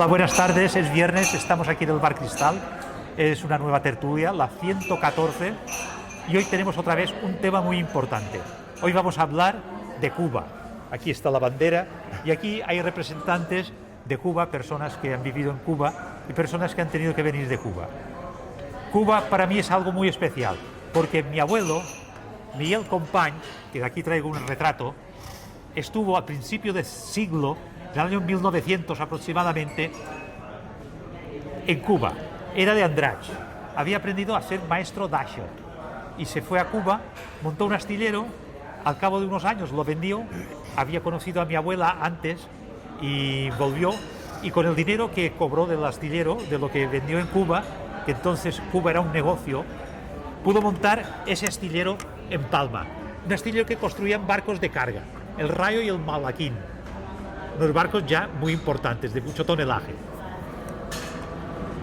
Hola, buenas tardes, es viernes, estamos aquí en el Bar Cristal, es una nueva tertulia, la 114, y hoy tenemos otra vez un tema muy importante. Hoy vamos a hablar de Cuba. Aquí está la bandera y aquí hay representantes de Cuba, personas que han vivido en Cuba y personas que han tenido que venir de Cuba. Cuba para mí es algo muy especial, porque mi abuelo, Miguel Company, que de aquí traigo un retrato, estuvo al principio del siglo, en el año 1900 aproximadamente, en Cuba. Era de Andratx, había aprendido a ser maestro d'asha y se fue a Cuba, montó un astillero, al cabo de unos años lo vendió, había conocido a mi abuela antes y volvió, y con el dinero que cobró del astillero, de lo que vendió en Cuba, que entonces Cuba era un negocio, pudo montar ese astillero en Palma, un astillero que construían barcos de carga, el Rayo y el Malaquín, unos barcos ya muy importantes, de mucho tonelaje.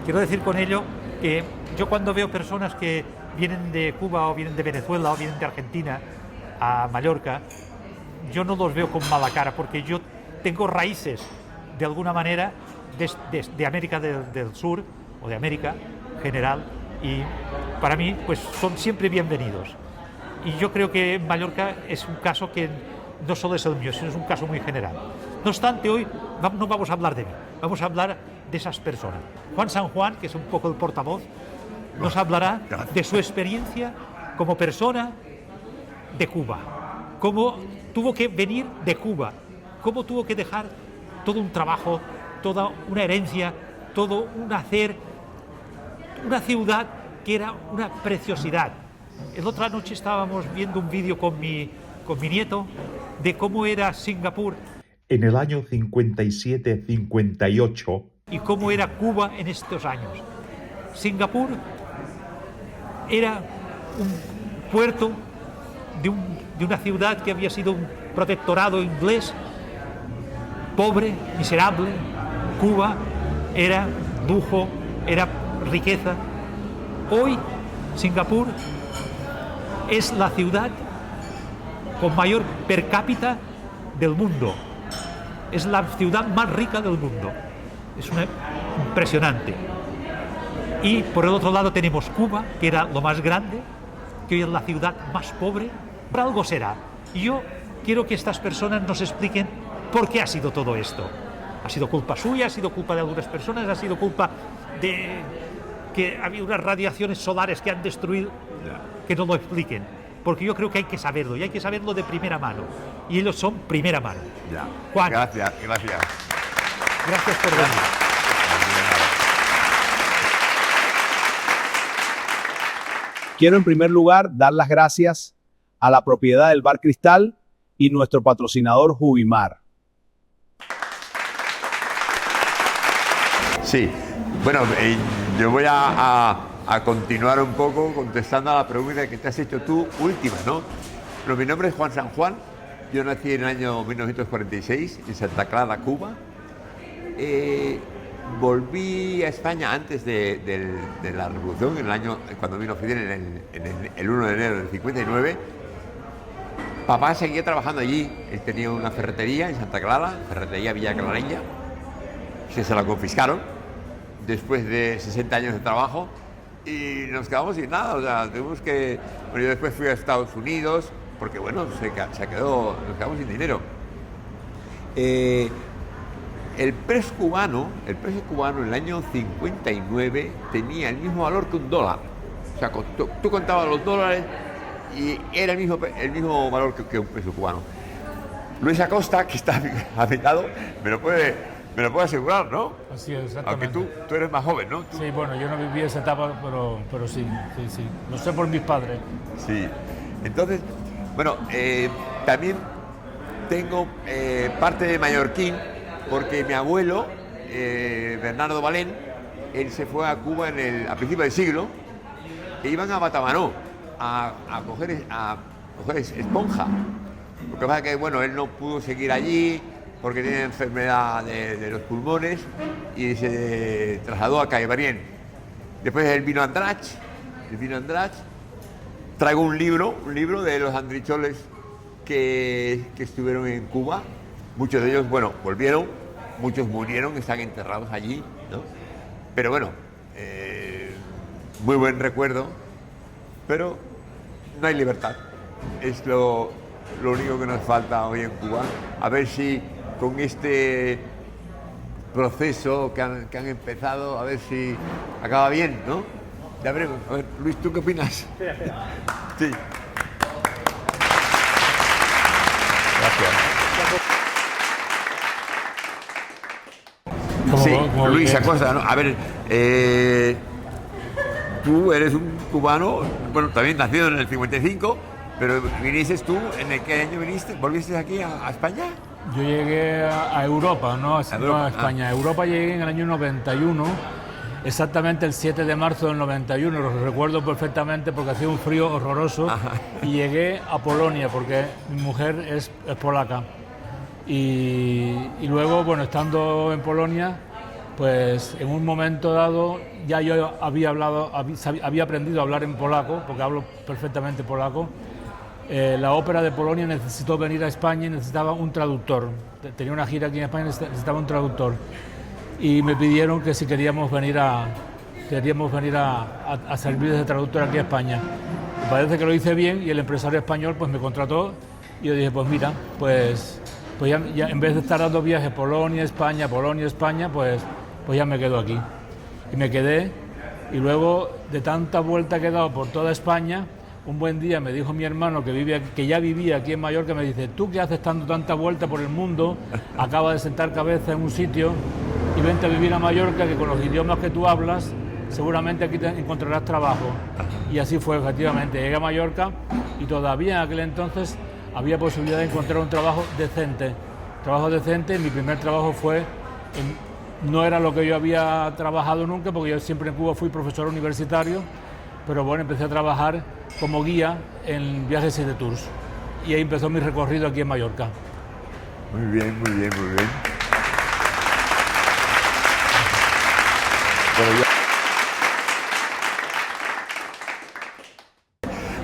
Quiero decir con ello que yo cuando veo personas que vienen de Cuba o vienen de Venezuela o vienen de Argentina a Mallorca, yo no los veo con mala cara, porque yo tengo raíces de alguna manera de América del Sur o de América en general, y para mí pues son siempre bienvenidos. Y yo creo que Mallorca es un caso que no solo es el mío, sino es un caso muy general. No obstante, hoy no vamos a hablar de mí, vamos a hablar de esas personas. Juan San Juan, que es un poco el portavoz, nos hablará de su experiencia como persona de Cuba, cómo tuvo que venir de Cuba, cómo tuvo que dejar todo un trabajo, toda una herencia, todo un hacer, una ciudad que era una preciosidad. La otra noche estábamos viendo un vídeo con mi nieto de cómo era Singapur en el año 57-58 y cómo era Cuba en estos años. Singapur era un puerto de una ciudad que había sido un protectorado inglés, pobre, miserable. Cuba era lujo, era riqueza. Hoy Singapur es la ciudad con mayor per cápita del mundo. Es la ciudad más rica del mundo. Es impresionante. Y por el otro lado tenemos Cuba, que era lo más grande, que hoy es la ciudad más pobre. Por algo será. Y yo quiero que estas personas nos expliquen por qué ha sido todo esto. ¿Ha sido culpa suya? ¿Ha sido culpa de algunas personas? ¿Ha sido culpa de que ha habido unas radiaciones solares que han destruido? Que nos lo expliquen. Porque yo creo que hay que saberlo, y hay que saberlo de primera mano. Y ellos son primera mano. Ya. Juan. Gracias. Gracias por venir. Quiero en primer lugar dar las gracias a la propiedad del Bar Cristal y nuestro patrocinador Jubimar. Sí, bueno, yo voy a continuar un poco contestando a la pregunta que te has hecho tú, última, ¿no? Pero mi nombre es Juan San Juan, yo nací en el año 1946 en Santa Clara, Cuba. Volví a España antes de la Revolución, cuando vino Fidel el 1 de enero del 59. Papá seguía trabajando allí, él tenía una ferretería en Santa Clara, ferretería Villa Clareña, que se la confiscaron después de 60 años de trabajo y nos quedamos sin nada, o sea, tuvimos que... Bueno, yo después fui a Estados Unidos, porque bueno, nos quedamos sin dinero. El peso cubano en el año 59 tenía el mismo valor que un dólar. O sea, tú contabas los dólares y era el mismo valor que un peso cubano. Luis Acosta, que está a mi lado, me lo puede asegurar, ¿no? Así es, exactamente. Aunque tú eres más joven, ¿no? Sí, bueno, yo no viví esa etapa, pero sí. Lo sé por mis padres. Sí. Entonces, bueno, también tengo parte de mallorquín, porque mi abuelo, Bernardo Valén, él se fue a Cuba a principios del siglo, e iban a Batabanó a coger esponja. Lo que pasa es que, bueno, él no pudo seguir allí porque tiene enfermedad de los pulmones y se trasladó a Caibarien. Después él vino a Andratx. Traigo un libro de los andricholes que estuvieron en Cuba. Muchos de ellos, bueno, volvieron muchos murieron, están enterrados allí, ¿no? Pero bueno, muy buen recuerdo, pero no hay libertad. Es lo único que nos falta hoy en Cuba. A ver si con este proceso que han empezado, a ver si acaba bien, ¿no? Ya veremos. A ver, Luis, ¿tú qué opinas? Sí. Gracias. Sí, Luis Acosta, ¿no? A ver, tú eres un cubano, bueno, también nacido en el 55, pero viniste tú, ¿en qué año viniste? ¿Volviste aquí a España? Yo llegué a Europa, no a España. A Europa llegué en el año 91, exactamente el 7 de marzo del 91, lo recuerdo perfectamente porque hacía un frío horroroso. Ajá. Y llegué a Polonia porque mi mujer es polaca. Y luego, bueno, estando en Polonia, pues en un momento dado ya yo había aprendido a hablar en polaco, porque hablo perfectamente polaco. La ópera de Polonia necesitó venir a España y necesitaba un traductor. Tenía una gira aquí en España y necesitaba un traductor. Y me pidieron que si queríamos venir a servir de traductor aquí a España. Me parece que lo hice bien y el empresario español pues me contrató y yo dije, pues mira, pues ya en vez de estar dando viajes Polonia, España, pues ya me quedo aquí. Y me quedé, y luego de tanta vuelta que he dado por toda España, un buen día me dijo mi hermano que ya vivía aquí en Mallorca, me dice, ¿tú qué haces dando tanta vuelta por el mundo? Acabas de sentar cabeza en un sitio y vente a vivir a Mallorca, que con los idiomas que tú hablas, seguramente aquí encontrarás trabajo. Y así fue, efectivamente. Llegué a Mallorca y todavía en aquel entonces había posibilidad de encontrar un trabajo decente. Mi primer trabajo no era lo que yo había trabajado nunca, porque yo siempre en Cuba fui profesor universitario, pero bueno, empecé a trabajar como guía en viajes y de tours. Y ahí empezó mi recorrido aquí en Mallorca. Muy bien, muy bien, muy bien.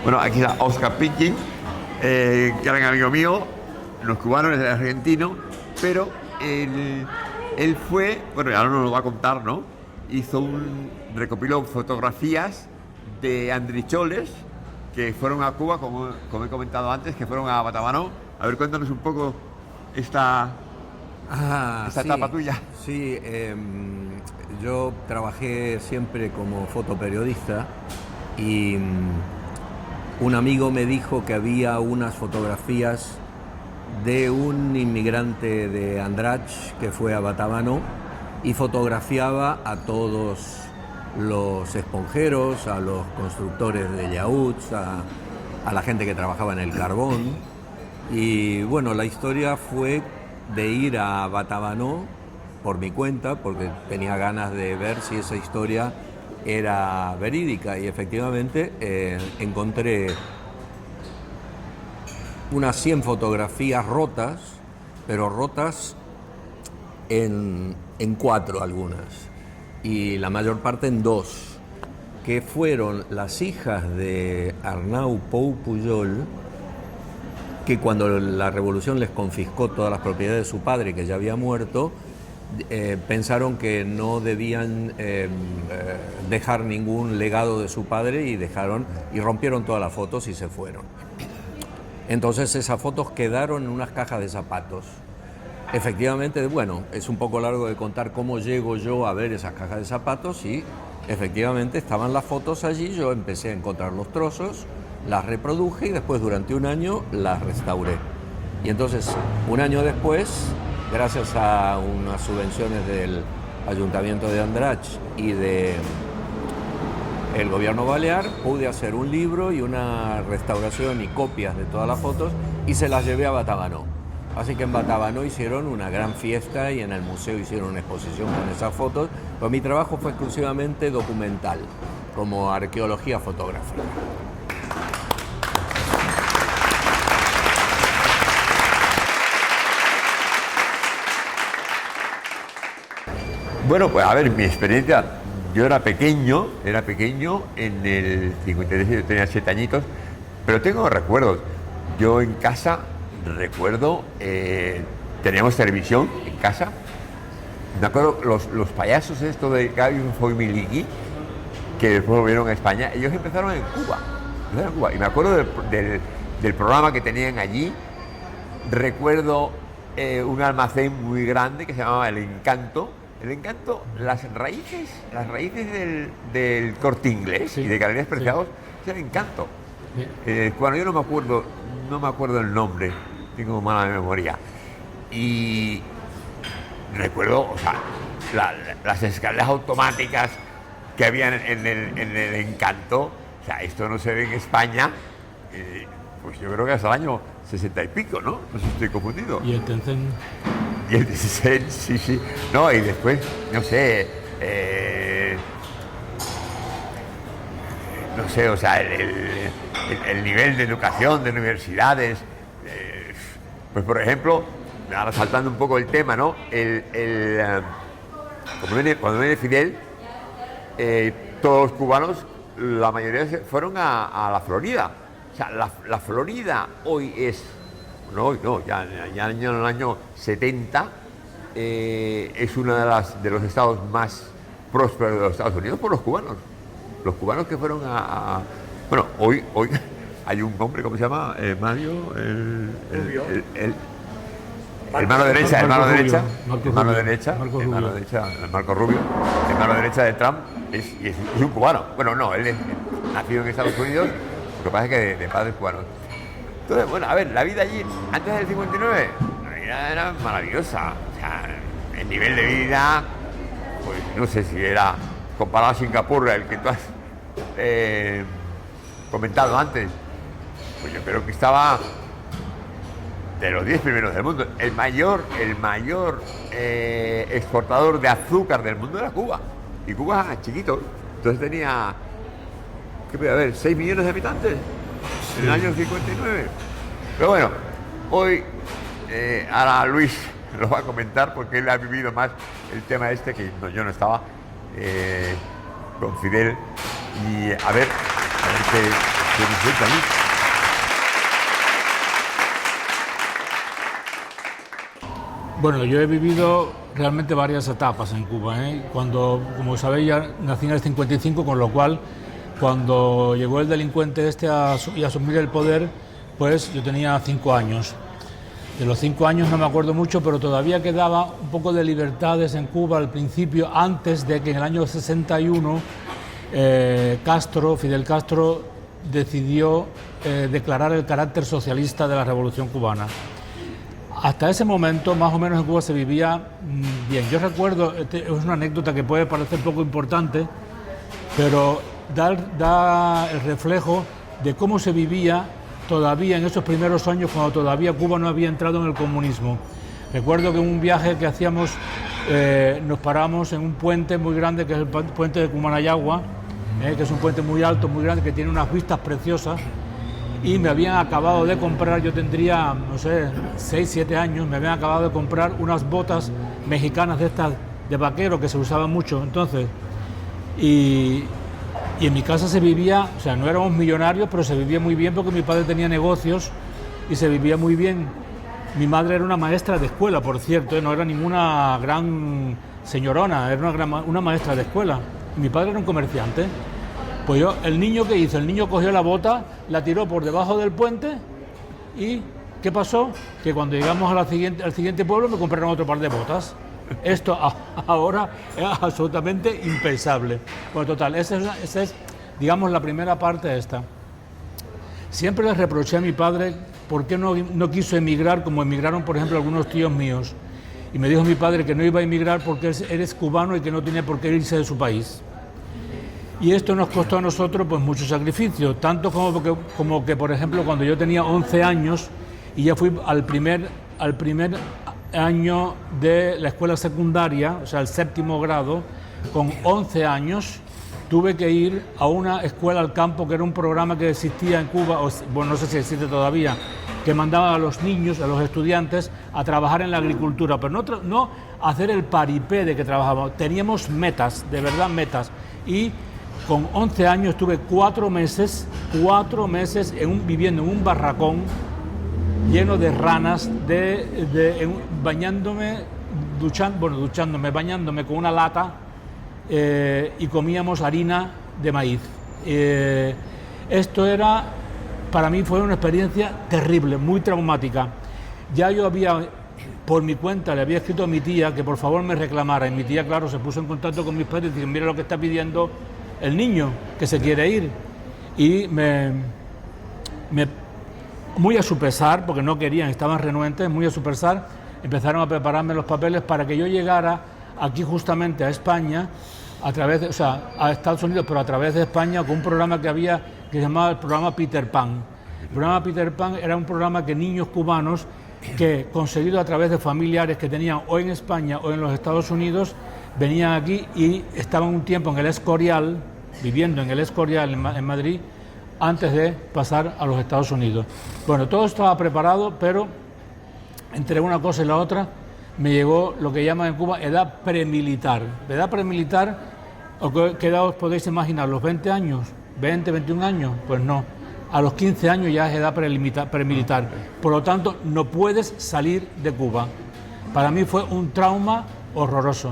Bueno, aquí está Oscar Pinkin, que era amigo mío, los cubanos, el argentino, pero él fue, bueno, ahora nos lo va a contar, ¿no? Recopiló fotografías de andricholes que fueron a Cuba, como he comentado antes, que fueron a Batabanó. A ver, cuéntanos un poco esta etapa tuya. Sí, yo trabajé siempre como fotoperiodista y un amigo me dijo que había unas fotografías de un inmigrante de Andratx que fue a Batabanó y fotografiaba a todos los esponjeros, a los constructores de yachts, a la gente que trabajaba en el carbón. Y bueno, la historia fue de ir a Batabanó por mi cuenta, porque tenía ganas de ver si esa historia era verídica, y efectivamente encontré unas 100 fotografías rotas, pero rotas en 4 algunas, y la mayor parte en 2, que fueron las hijas de Arnau Pou Pujol, que cuando la revolución les confiscó todas las propiedades de su padre, que ya había muerto, pensaron que no debían dejar ningún legado de su padre y rompieron todas las fotos y se fueron. Entonces esas fotos quedaron en unas cajas de zapatos. Efectivamente, bueno, es un poco largo de contar cómo llego yo a ver esas cajas de zapatos, y efectivamente estaban las fotos allí. Yo empecé a encontrar los trozos, las reproduje y después durante un año las restauré. Y entonces, un año después, gracias a unas subvenciones del Ayuntamiento de Andratx y del gobierno balear, pude hacer un libro y una restauración y copias de todas las fotos, y se las llevé a Batabanó. Así que en Batabanó hicieron una gran fiesta y en el museo hicieron una exposición con esas fotos, pero mi trabajo fue exclusivamente documental, como arqueología fotográfica. Bueno, pues a ver, mi experiencia, yo era pequeño en el 53, yo tenía 7 añitos, pero tengo recuerdos. Yo en casa recuerdo, teníamos televisión en casa, me acuerdo los payasos estos de Gabio Foimiliki, que después volvieron a España, ellos empezaron en Cuba. Y me acuerdo del programa que tenían allí. Recuerdo un almacén muy grande que se llamaba El Encanto. El Encanto, las raíces del Corte Inglés, Sí, y de Galerías Preciados, es El Encanto. Bueno, yo no me acuerdo el nombre, tengo mala memoria. Y recuerdo, o sea, las escaleras automáticas que habían en el Encanto. O sea, esto no se ve en España, pues yo creo que hasta el año 60 y pico, ¿no? No sé si estoy confundido. Y el Tencent. Y el 16, sí. No, y después, no sé, o sea, el nivel de educación de universidades, pues por ejemplo, ahora saltando un poco el tema, ¿no? Cuando viene Fidel, todos los cubanos, la mayoría fueron a la Florida. O sea, la Florida hoy es, ya en el año 70, es uno de los estados más prósperos de los Estados Unidos por los cubanos. Los cubanos que fueron bueno, hoy hay un hombre, ¿cómo se llama? Mario, el mano derecha, el mano derecha de Trump es un cubano. Bueno, no, él es nacido en Estados Unidos, lo que pasa es que de padres cubanos. Entonces, bueno, a ver, la vida allí, antes del 59, la vida era maravillosa. O sea, el nivel de vida, pues no sé si era comparado a Singapur, el que tú has comentado antes, pues yo creo que estaba de los 10 primeros del mundo. El mayor exportador de azúcar del mundo era Cuba. Y Cuba era chiquito. Entonces tenía, ¿qué puede haber? 6 millones de habitantes en el año 59. Pero bueno, hoy ahora Luis lo va a comentar porque él ha vivido más el tema este, que yo no estaba, con Fidel. Y a ver qué nos cuenta Luis. Bueno, yo he vivido realmente varias etapas en Cuba, ¿eh? Cuando, como sabéis, ya nací en el 55, con lo cual, cuando llegó el delincuente este a asumir el poder, pues yo tenía 5 años. De los 5 años no me acuerdo mucho, pero todavía quedaba un poco de libertades en Cuba al principio, antes de que en el año 61 Fidel Castro decidió declarar el carácter socialista de la Revolución Cubana. Hasta ese momento, más o menos en Cuba se vivía bien. Yo recuerdo, es una anécdota que puede parecer poco importante, pero da el reflejo de cómo se vivía todavía en esos primeros años, cuando todavía Cuba no había entrado en el comunismo. Recuerdo que en un viaje que hacíamos nos paramos en un puente muy grande, que es el puente de Cumanayagua, que es un puente muy alto, muy grande, que tiene unas vistas preciosas. Y me habían acabado de comprar, yo tendría, no sé, 6, 7 años, me habían acabado de comprar unas botas mexicanas de estas de vaquero que se usaban mucho entonces. Y en mi casa se vivía, o sea, no éramos millonarios, pero se vivía muy bien porque mi padre tenía negocios y se vivía muy bien. Mi madre era una maestra de escuela, por cierto, no era ninguna gran señorona, era una maestra de escuela. Mi padre era un comerciante. Pues el niño, ¿qué hizo? El niño cogió la bota, la tiró por debajo del puente y ¿qué pasó? Que cuando llegamos al siguiente pueblo me compraron otro par de botas. Esto ahora es absolutamente impensable. Bueno, total, esa es, digamos, la primera parte esta. Siempre le reproché a mi padre por qué no quiso emigrar, como emigraron, por ejemplo, algunos tíos míos. Y me dijo mi padre que no iba a emigrar porque él es cubano y que no tenía por qué irse de su país. Y esto nos costó a nosotros pues mucho sacrificio, tanto como que, por ejemplo, cuando yo tenía 11 años y ya fui al primer año de la escuela secundaria, o sea, el 7º grado, con 11 años tuve que ir a una escuela al campo, que era un programa que existía en Cuba, bueno, no sé si existe todavía, que mandaba a los niños, a los estudiantes, a trabajar en la agricultura, pero no hacer el paripé de que trabajábamos, teníamos metas, de verdad metas, y con 11 años estuve 4 meses viviendo en un barracón lleno de ranas, bañándome duchándome, bañándome con una lata y comíamos harina de maíz. Esto era, para mí fue una experiencia terrible, muy traumática. Ya yo había, por mi cuenta, le había escrito a mi tía que por favor me reclamara, y mi tía, claro, se puso en contacto con mis padres y dijo, mira lo que está pidiendo el niño, que se quiere ir. Y muy a su pesar, porque no querían, estaban renuentes, muy a su pesar, empezaron a prepararme los papeles para que yo llegara aquí justamente a España, a través de, o sea, a Estados Unidos, pero a través de España, con un programa que había que se llamaba el programa Peter Pan. El programa Peter Pan era un programa que niños cubanos, que conseguido a través de familiares que tenían o en España o en los Estados Unidos, venían aquí y estaban un tiempo en el Escorial, viviendo en el Escorial en Madrid, antes de pasar a los Estados Unidos. Bueno, todo estaba preparado, pero entre una cosa y la otra me llegó lo que llaman en Cuba edad premilitar. Edad premilitar, ¿qué edad os podéis imaginar? ¿Los 20 años? ¿20, 21 años? Pues no. A los 15 años ya es edad premilitar. Por lo tanto, no puedes salir de Cuba. Para mí fue un trauma horroroso,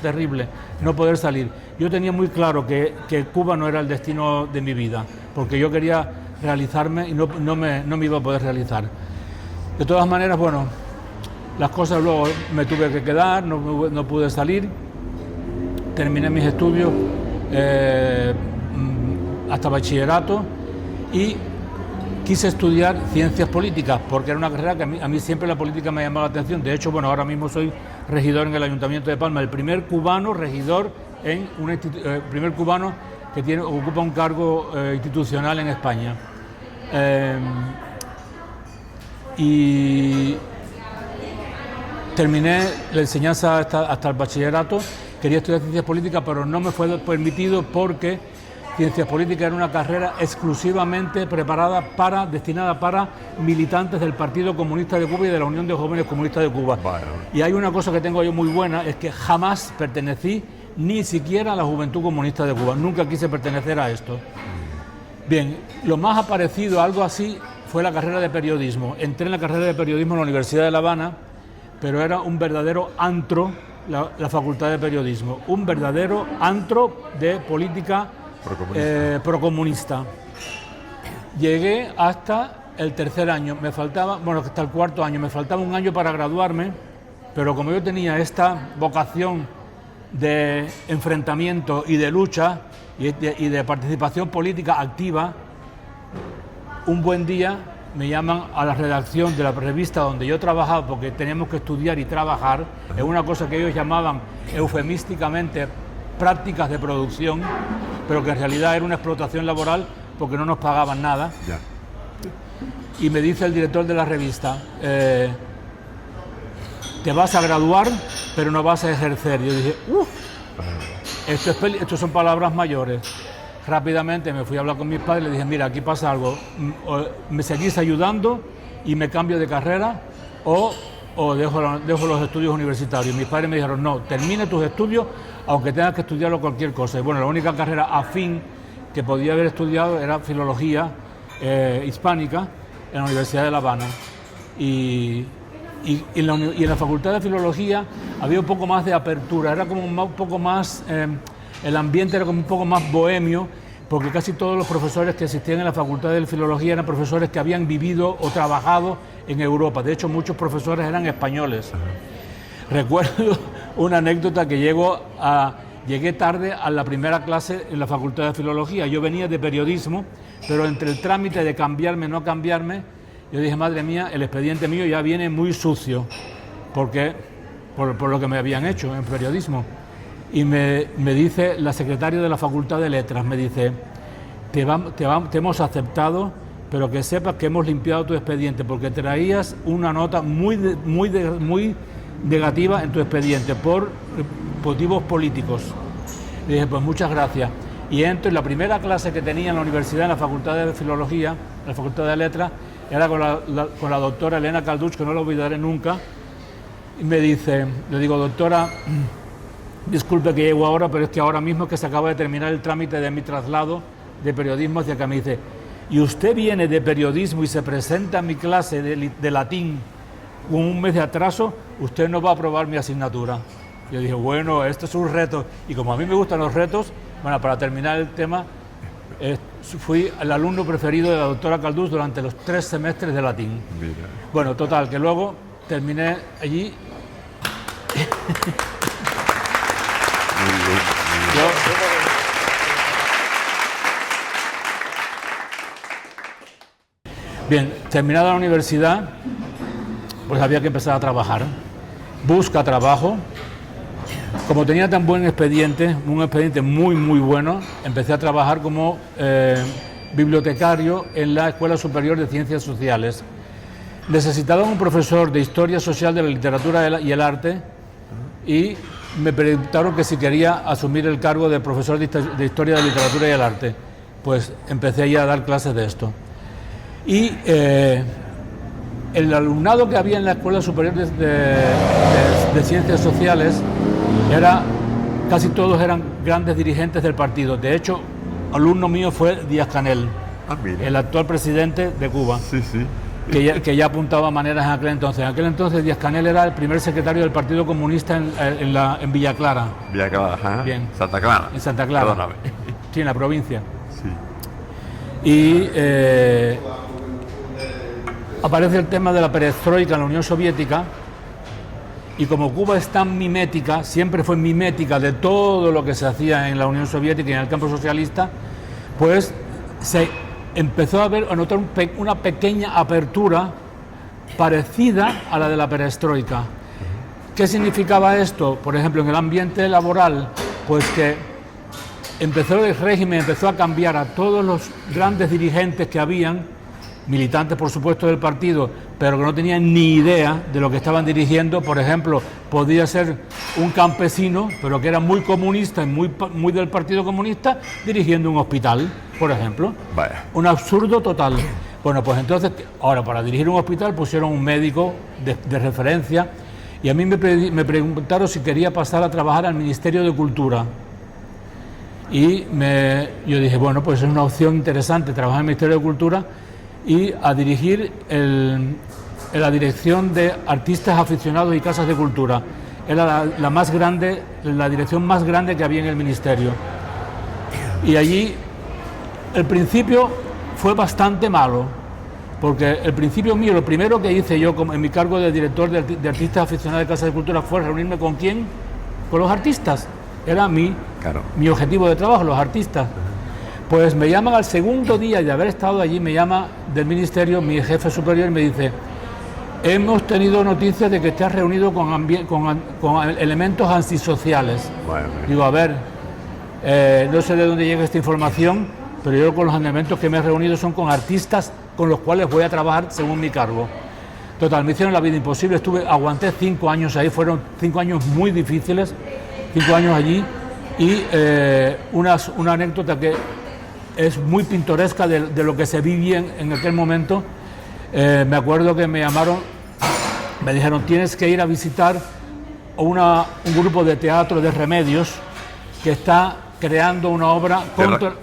terrible, no poder salir. Yo tenía muy claro que Cuba no era el destino de mi vida, porque yo quería realizarme y no me iba a poder realizar. De todas maneras, bueno, las cosas luego me tuve que quedar, no pude salir, terminé mis estudios hasta bachillerato y quise estudiar ciencias políticas, porque era una carrera que a mí siempre la política me llamaba la atención. De hecho, bueno, ahora mismo soy regidor en el Ayuntamiento de Palma, el primer cubano regidor primer cubano que ocupa un cargo institucional en España. Y terminé la enseñanza hasta el bachillerato. Quería estudiar ciencias políticas, pero no me fue permitido porque ciencias políticas era una carrera exclusivamente destinada para militantes del Partido Comunista de Cuba y de la Unión de Jóvenes Comunistas de Cuba. Bueno. Y hay una cosa que tengo yo muy buena, es que jamás pertenecí ni siquiera a la Juventud Comunista de Cuba. Nunca quise pertenecer a esto. Bien, lo más parecido a algo así fue la carrera de periodismo. Entré en la carrera de periodismo en la Universidad de La Habana, pero era un verdadero antro, la Facultad de Periodismo, un verdadero antro de política procomunista. Llegué hasta el tercer año, hasta el cuarto año, me faltaba un año para graduarme, pero como yo tenía esta vocación de enfrentamiento y de lucha y de participación política activa, un buen día me llaman a la redacción de la revista donde yo trabajaba, porque teníamos que estudiar y trabajar en una cosa que ellos llamaban eufemísticamente prácticas de producción, pero que en realidad era una explotación laboral porque no nos pagaban nada. Ya. Y me dice el director de la revista, te vas a graduar, pero no vas a ejercer. Yo dije, esto son palabras mayores. Rápidamente me fui a hablar con mis padres y le dije, mira, aquí pasa algo, me seguís ayudando y me cambio de carrera o dejo los estudios universitarios. Mis padres me dijeron, no, termine tus estudios aunque tengas que estudiarlo cualquier cosa. Y bueno, la única carrera afín que podía haber estudiado era filología hispánica en la Universidad de La Habana. Y en la Facultad de Filología había un poco más de apertura, era como un poco más, el ambiente era como un poco más bohemio, porque casi todos los profesores que asistían en la Facultad de Filología eran profesores que habían vivido o trabajado en Europa. De hecho, muchos profesores eran españoles. Recuerdo una anécdota que llegué tarde a la primera clase en la Facultad de Filología. Yo venía de periodismo, pero entre el trámite de cambiarme o no cambiarme, yo dije, madre mía, el expediente mío ya viene muy sucio, porque por lo que me habían hecho en periodismo. Y me dice la secretaria de la Facultad de Letras, me dice, te hemos aceptado, pero que sepas que hemos limpiado tu expediente, porque traías una nota muy negativa en tu expediente por motivos políticos. Le dije, pues muchas gracias. Y entro en la primera clase que tenía en la universidad, en la Facultad de Filología, en la Facultad de Letras, era con la doctora Elena Calduch, que no la olvidaré nunca, y me dice, le digo, doctora, disculpe que llego ahora, pero es que ahora mismo es que se acaba de terminar el trámite de mi traslado de periodismo hacia acá. Me dice, ¿y usted viene de periodismo y se presenta en mi clase de latín con un mes de atraso, usted no va a aprobar mi asignatura. Yo dije, bueno, esto es un reto. Y como a mí me gustan los retos, bueno, para terminar el tema, fui el alumno preferido de la doctora Caldús durante los 3 semestres de latín. Mira. Bueno, total, que luego terminé allí. Bien, terminada la universidad, pues había que empezar a trabajar. Busca trabajo. Como tenía tan buen expediente, un expediente muy, muy bueno, empecé a trabajar como bibliotecario en la Escuela Superior de Ciencias Sociales. Necesitaba un profesor de Historia Social de la Literatura y el Arte y me preguntaron que si quería asumir el cargo de profesor de Historia de la Literatura y el Arte. Pues empecé ya a dar clases de esto. Y el alumnado que había en la Escuela Superior de Ciencias Sociales casi todos eran grandes dirigentes del partido. De hecho, alumno mío fue Díaz-Canel, el actual presidente de Cuba, Sí, sí. que ya apuntaba maneras en aquel entonces. En aquel entonces Díaz-Canel era el primer secretario del Partido Comunista en Villa Clara. Villa Clara, ajá. Bien. Santa Clara. En Santa Clara. Perdóname. Sí, en la provincia. Sí. Y aparece el tema de la perestroika en la Unión Soviética, y como Cuba es tan mimética, siempre fue mimética de todo lo que se hacía en la Unión Soviética y en el campo socialista, pues se empezó a notar una pequeña apertura parecida a la de la perestroika. ¿Qué significaba esto? Por ejemplo, en el ambiente laboral, pues que el régimen empezó a cambiar a todos los grandes dirigentes que habían, militantes por supuesto del partido, pero que no tenían ni idea de lo que estaban dirigiendo. Por ejemplo, podía ser un campesino, pero que era muy comunista y muy del Partido Comunista, dirigiendo un hospital, por ejemplo. Vaya. Un absurdo total. Bueno, pues entonces, ahora para dirigir un hospital pusieron un médico de referencia, y a mí me preguntaron si quería pasar a trabajar al Ministerio de Cultura. Y yo dije, bueno, pues es una opción interesante trabajar en el Ministerio de Cultura y a dirigir la dirección de artistas aficionados y casas de cultura. Era la más grande, la dirección más grande que había en el ministerio. Y allí el principio fue bastante malo, porque el principio mío, lo primero que hice yo en mi cargo de director de artistas aficionados de casas de cultura fue reunirme ¿con quién? Con los artistas. Era mi objetivo de trabajo, los artistas. Pues me llaman al segundo día de haber estado allí, me llama del ministerio mi jefe superior y me dice: hemos tenido noticias de que te has reunido con elementos antisociales. Bueno, Digo, a ver, no sé de dónde llega esta información, pero yo con los elementos que me he reunido son con artistas con los cuales voy a trabajar según mi cargo. Total, me hicieron la vida imposible, aguanté 5 años ahí, fueron 5 años muy difíciles, 5 años allí, y una anécdota que es muy pintoresca de lo que se vivía en aquel momento. Me acuerdo que me llamaron, me dijeron: tienes que ir a visitar un grupo de teatro de Remedios que está creando una obra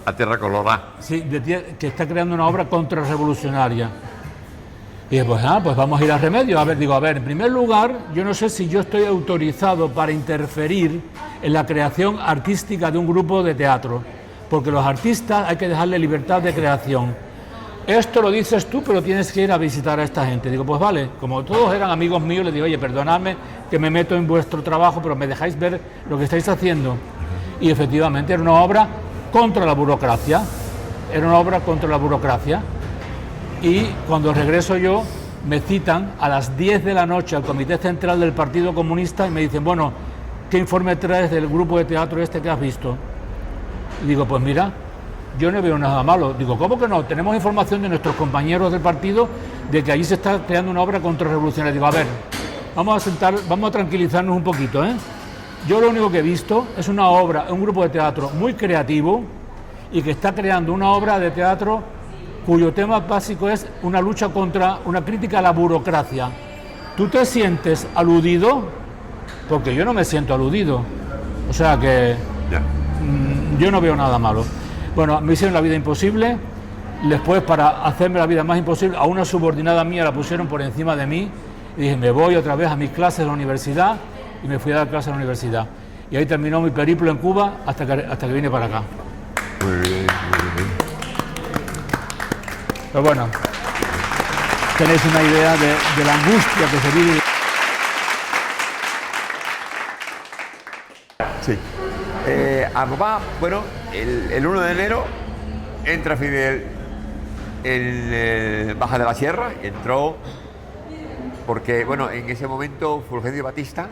a Tierra Colorada. Sí, que está creando una obra contrarrevolucionaria. Y dije, pues vamos a ir a Remedios. A ver, en primer lugar, yo no sé si yo estoy autorizado para interferir en la creación artística de un grupo de teatro, porque los artistas hay que dejarle libertad de creación. Esto lo dices tú, pero tienes que ir a visitar a esta gente. Digo, pues vale, como todos eran amigos míos, les digo: oye, perdonadme que me meto en vuestro trabajo, pero me dejáis ver lo que estáis haciendo. Y efectivamente era una obra contra la burocracia, y cuando regreso yo, me citan a las 10 de la noche al Comité Central del Partido Comunista y me dicen: bueno, ¿qué informe traes del grupo de teatro este que has visto? Y digo, pues mira, yo no veo nada malo. Digo, ¿cómo que no? Tenemos información de nuestros compañeros del partido de que allí se está creando una obra contrarrevolucionaria. Digo, a ver, vamos a tranquilizarnos un poquito, ¿eh? Yo lo único que he visto es una obra, un grupo de teatro muy creativo y que está creando una obra de teatro cuyo tema básico es una lucha contra, una crítica a la burocracia. ¿Tú te sientes aludido? Porque yo no me siento aludido. O sea que yo no veo nada malo. Bueno, me hicieron la vida imposible. Después, para hacerme la vida más imposible, a una subordinada mía la pusieron por encima de mí y dije, me voy otra vez a mis clases de la universidad, y me fui a dar clases a la universidad. Y ahí terminó mi periplo en Cuba hasta que vine para acá. Muy bien, muy bien. Pero bueno, tenéis una idea de la angustia que se vive. Sí. A papá, bueno, el 1 de enero entra Fidel en Baja de la Sierra, y entró porque, bueno, en ese momento Fulgencio Batista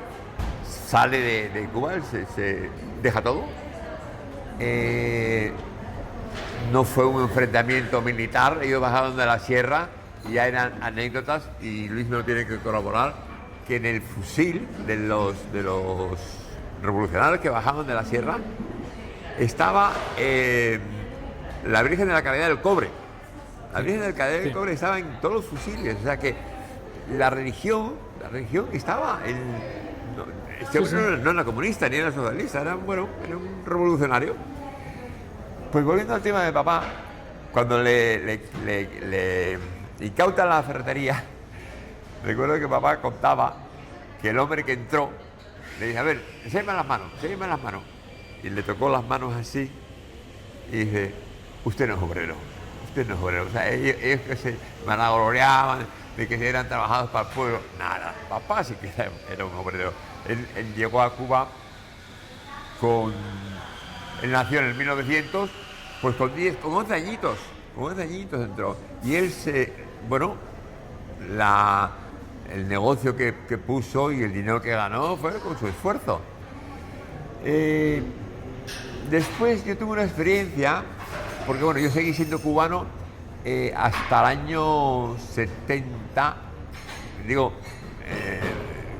sale de Cuba, él se deja todo. No fue un enfrentamiento militar, ellos bajaron de la sierra y ya eran anécdotas, y Luis me lo tiene que corroborar, que en el fusil de los revolucionarios que bajaban de la sierra estaba la Virgen de la Caridad del Cobre. La Virgen de la Caridad del Cobre estaba en todos los fusiles, o sea que la religión estaba en... Este hombre no era comunista ni era socialista, era un revolucionario. Pues volviendo al tema de papá, cuando le incautan la ferretería, recuerdo que papá contaba que el hombre que entró le dice, a ver, enséñame las manos. Y le tocó las manos así y dice, usted no es obrero. O sea, ellos que se vanagloriaban de que eran trabajados para el pueblo, nada, papá sí que era un obrero. Él llegó a Cuba él nació en el 1900, pues con 11 añitos entró. Y él el negocio que puso y el dinero que ganó fue con su esfuerzo. Después yo tuve una experiencia, porque bueno, yo seguí siendo cubano hasta el año 70,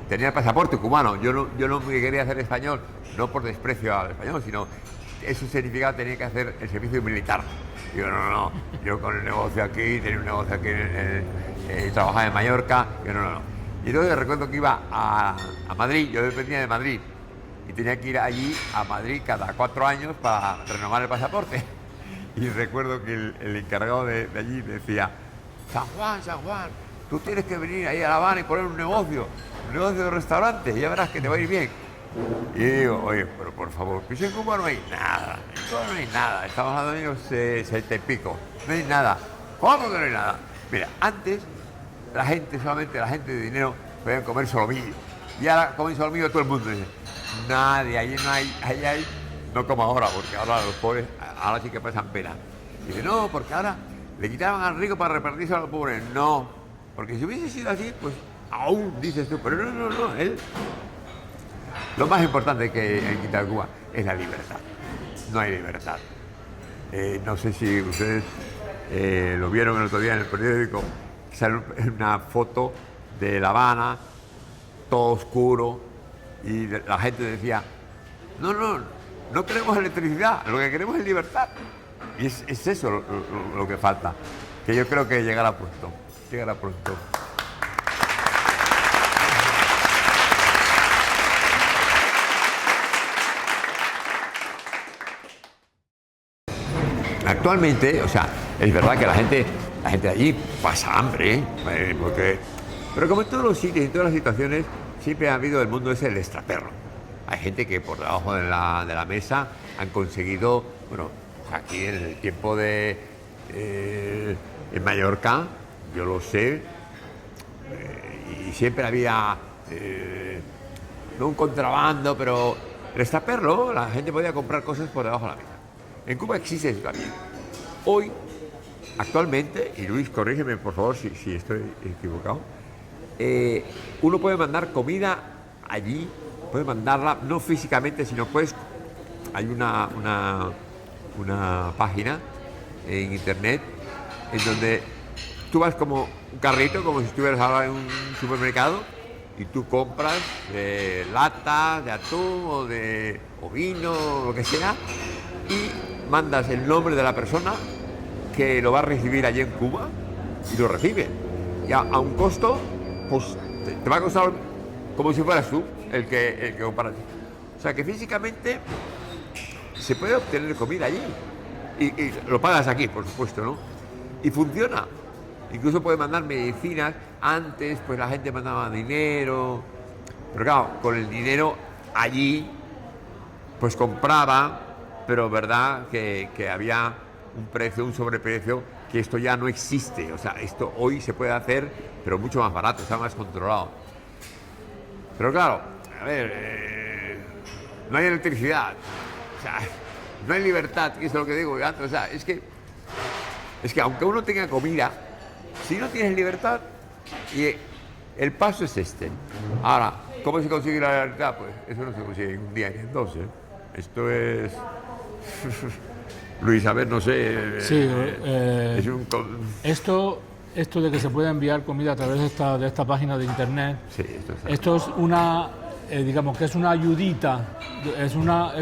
tenía el pasaporte cubano, yo no me quería hacer español, no por desprecio al español, sino eso significaba tener que hacer el servicio militar. Yo no, yo con el negocio aquí, tenía un negocio aquí, trabajaba en Mallorca, yo no. Y entonces recuerdo que iba a Madrid, yo dependía de Madrid, y tenía que ir allí a Madrid cada 4 años para renovar el pasaporte. Y recuerdo que el encargado de allí decía, San Juan, tú tienes que venir ahí a La Habana y poner un negocio de restaurante, y ya verás que te va a ir bien. Y digo, oye, pero por favor, que en Cuba no hay nada, estamos hablando de años 60 y pico, no hay nada. ¿Cómo que no hay nada? Mira, antes solamente la gente de dinero podían comer solomillo, y ahora comen solomillo todo el mundo. Dice, nadie, allí no hay, no como ahora, porque ahora los pobres, ahora sí que pasan pena. Y dice, no, porque ahora le quitaban al rico para repartirse a los pobres. No, porque si hubiese sido así, pues aún dices tú, pero no, él... Lo más importante que han quitado Cuba es la libertad. No hay libertad. No sé si ustedes lo vieron el otro día en el periódico, salió una foto de La Habana, todo oscuro, y la gente decía, no queremos electricidad, lo que queremos es libertad. Y es eso lo que falta, que yo creo que llegará pronto. Actualmente, o sea, es verdad que la gente de allí pasa hambre, pero como en todos los sitios, en todas las situaciones, siempre ha habido el mundo ese del extraperro. Hay gente que por debajo de la mesa han conseguido, bueno, aquí en el tiempo en Mallorca, yo lo sé, y siempre había, no un contrabando, pero el extraperro, la gente podía comprar cosas por debajo de la mesa. En Cuba existe eso también. Hoy, actualmente, y Luis, corrígeme por favor si estoy equivocado, uno puede mandar comida allí, puede mandarla no físicamente, sino pues hay una página en internet en donde tú vas como un carrito, como si estuvieras ahora en un supermercado, y tú compras latas de atún o vino o lo que sea, y mandas el nombre de la persona que lo va a recibir allí en Cuba y lo recibe. Y a un costo, pues te va a costar como si fueras tú el que compara. O sea que físicamente se puede obtener comida allí y lo pagas aquí, por supuesto, ¿no? Y funciona. Incluso puedes mandar medicinas. antes pues la gente mandaba dinero, pero claro, con el dinero allí pues compraba, pero verdad que había un precio, un sobreprecio, que esto ya no existe. O sea, esto hoy se puede hacer, pero mucho más barato, está más controlado. Pero claro, a ver, no hay electricidad, o sea, no hay libertad, que es lo que digo antes. O sea, es que aunque uno tenga comida, si no tienes libertad, y el paso es este. Ahora, ¿cómo se consigue la libertad? Pues eso no se consigue en un día ni en dos, ¿eh? Esto es... Luis, a ver, no sé... Sí, es un... esto de que se pueda enviar comida a través de esta página de internet, Sí, esto es una, digamos que es una ayudita, es una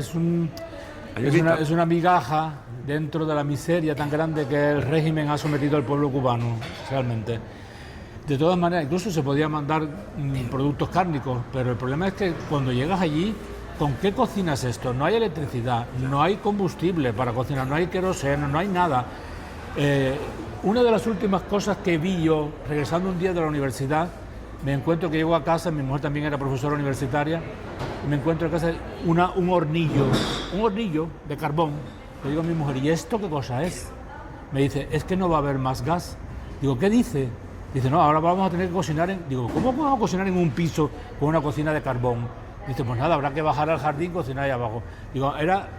migaja dentro de la miseria tan grande que el régimen ha sometido al pueblo cubano, realmente. De todas maneras, incluso se podía mandar productos cárnicos, pero el problema es que cuando llegas allí, ¿con qué cocinas esto? No hay electricidad, no hay combustible para cocinar, no hay queroseno, no hay nada. Una de las últimas cosas que vi yo, regresando un día de la universidad, me encuentro que llego a casa, mi mujer también era profesora universitaria, y me encuentro en casa un hornillo de carbón. Le digo a mi mujer, ¿y esto qué cosa es? Me dice, es que no va a haber más gas. Digo, ¿qué dice? Dice, no, ahora vamos a tener que cocinar Digo, ¿cómo vamos a cocinar en un piso con una cocina de carbón? Dice, pues nada, habrá que bajar al jardín y cocinar ahí abajo. Digo, era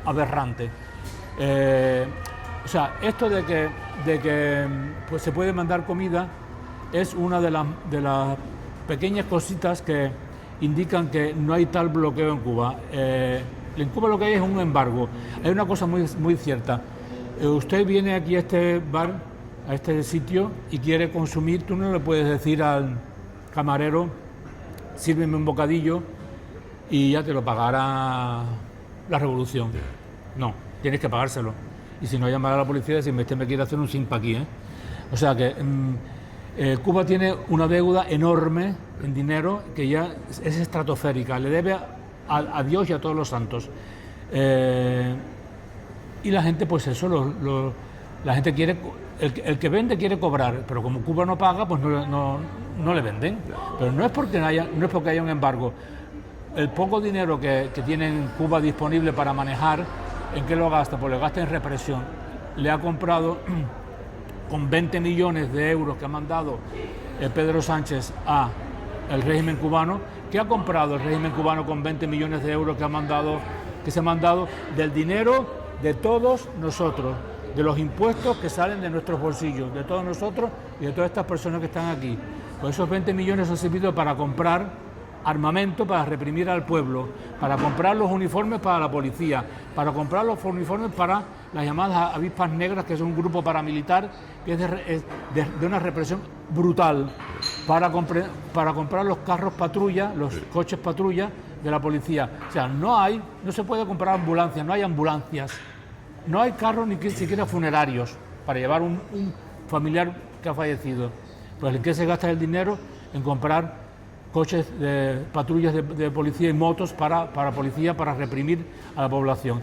aberrante. O sea, esto de que pues se puede mandar comida es una de las pequeñas cositas que indican que no hay tal bloqueo en Cuba. En Cuba lo que hay es un embargo. Hay una cosa muy, muy cierta. Usted viene aquí a este bar, a este sitio, y quiere consumir, tú no le puedes decir al camarero, sírveme un bocadillo y ya te lo pagará la revolución. No, tienes que pagárselo. Y si no, llamar a la policía y decirme, este me quiere hacer un simpa aquí, ¿eh? O sea que Cuba tiene una deuda enorme en dinero que ya es estratosférica, le debe a Dios y a todos los santos. Y la gente, pues eso, la gente quiere, el que vende quiere cobrar, pero como Cuba no paga, pues no le venden. Pero no es porque haya un embargo. El poco dinero que tiene Cuba disponible para manejar, ¿en qué lo gasta? Pues lo gasta en represión. Le ha comprado con 20 millones de euros que ha mandado Pedro Sánchez al régimen cubano. ¿Qué ha comprado el régimen cubano con 20 millones de euros que se ha mandado del dinero de todos nosotros, de los impuestos que salen de nuestros bolsillos, de todos nosotros y de todas estas personas que están aquí? Pues esos 20 millones han servido para comprar armamento para reprimir al pueblo, para comprar los uniformes para la policía, para comprar los uniformes para las llamadas avispas negras, que es un grupo paramilitar que es de una represión brutal, para comprar los carros patrulla, los coches patrulla de la policía. O sea, no se puede comprar ambulancias, no hay ambulancias, no hay carros ni siquiera funerarios para llevar un familiar que ha fallecido. Pues ¿en qué se gasta el dinero? En comprar coches de patrullas de policía y motos para policía, para reprimir a la población.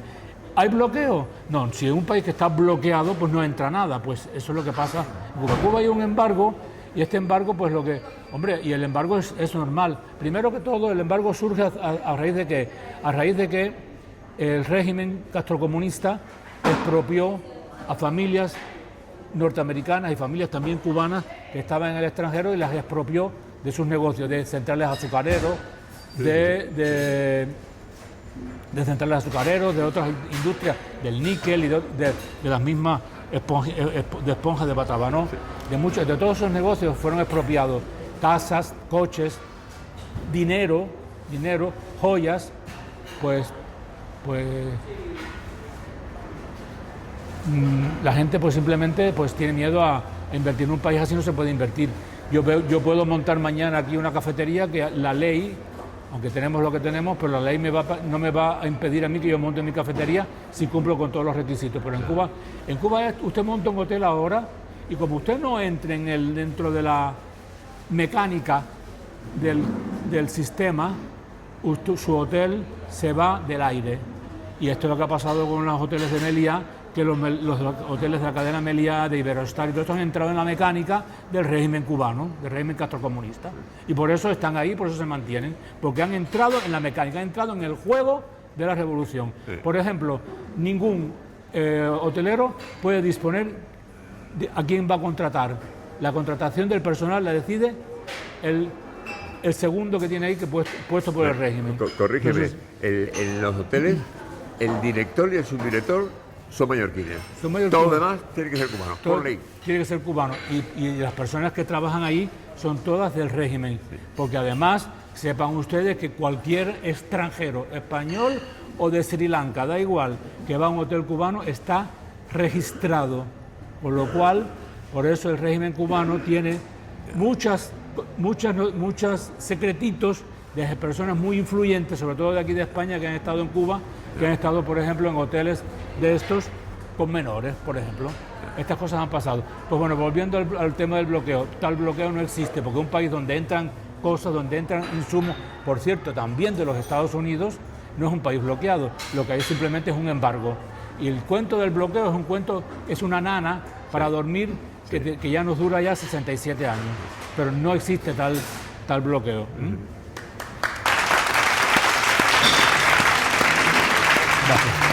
¿Hay bloqueo? No, si en un país que está bloqueado, pues no entra nada. Pues eso es lo que pasa en Cuba. En Cuba hay un embargo, y este embargo, pues y el embargo es normal. Primero que todo, el embargo surge a raíz de ¿qué? A raíz de que el régimen castrocomunista expropió a familias norteamericanas y familias también cubanas que estaban en el extranjero, y las expropió de sus negocios, de centrales azucareros, de centrales azucareros, de otras industrias, del níquel y de las mismas esponjas de Batabanó. De todos esos negocios fueron expropiados casas, coches, dinero, joyas, pues la gente pues simplemente pues tiene miedo a invertir en un país así. No se puede invertir. Yo puedo montar mañana aquí una cafetería que la ley, aunque tenemos lo que tenemos, pero la ley no me va a impedir a mí que yo monte mi cafetería si cumplo con todos los requisitos. Pero en Cuba usted monta un hotel ahora, y como usted no entre dentro de la mecánica del sistema, su hotel se va del aire. Y esto es lo que ha pasado con los hoteles de Meliá, que los hoteles de la cadena Meliá, de Iberostar y todo esto han entrado en la mecánica del régimen cubano, del régimen castrocomunista. Y por eso están ahí, por eso se mantienen, porque han entrado en la mecánica, han entrado en el juego de la revolución. Por ejemplo, ningún hotelero puede disponer de a quién va a contratar. La contratación del personal la decide el segundo que tiene ahí, que puesto por el régimen. Corrígeme, Entonces, en los hoteles el director y el subdirector son mallorquines. Son mallorquines. Todo lo demás tiene que ser cubano, por ley. Tiene que ser cubano. Y las personas que trabajan ahí son todas del régimen. Porque además, sepan ustedes que cualquier extranjero, español o de Sri Lanka, da igual, que va a un hotel cubano, está registrado. Con lo cual, por eso el régimen cubano tiene muchos secretitos de personas muy influyentes, sobre todo de aquí de España, que han estado en Cuba, que han estado, por ejemplo, en hoteles de estos con menores, por ejemplo. Estas cosas han pasado. Pues bueno, volviendo al tema del bloqueo, tal bloqueo no existe, porque un país donde entran cosas, donde entran insumos, por cierto, también de los Estados Unidos, no es un país bloqueado, lo que hay simplemente es un embargo. Y el cuento del bloqueo es una nana para dormir que ya nos dura ya 67 años, pero no existe tal bloqueo. Gracias.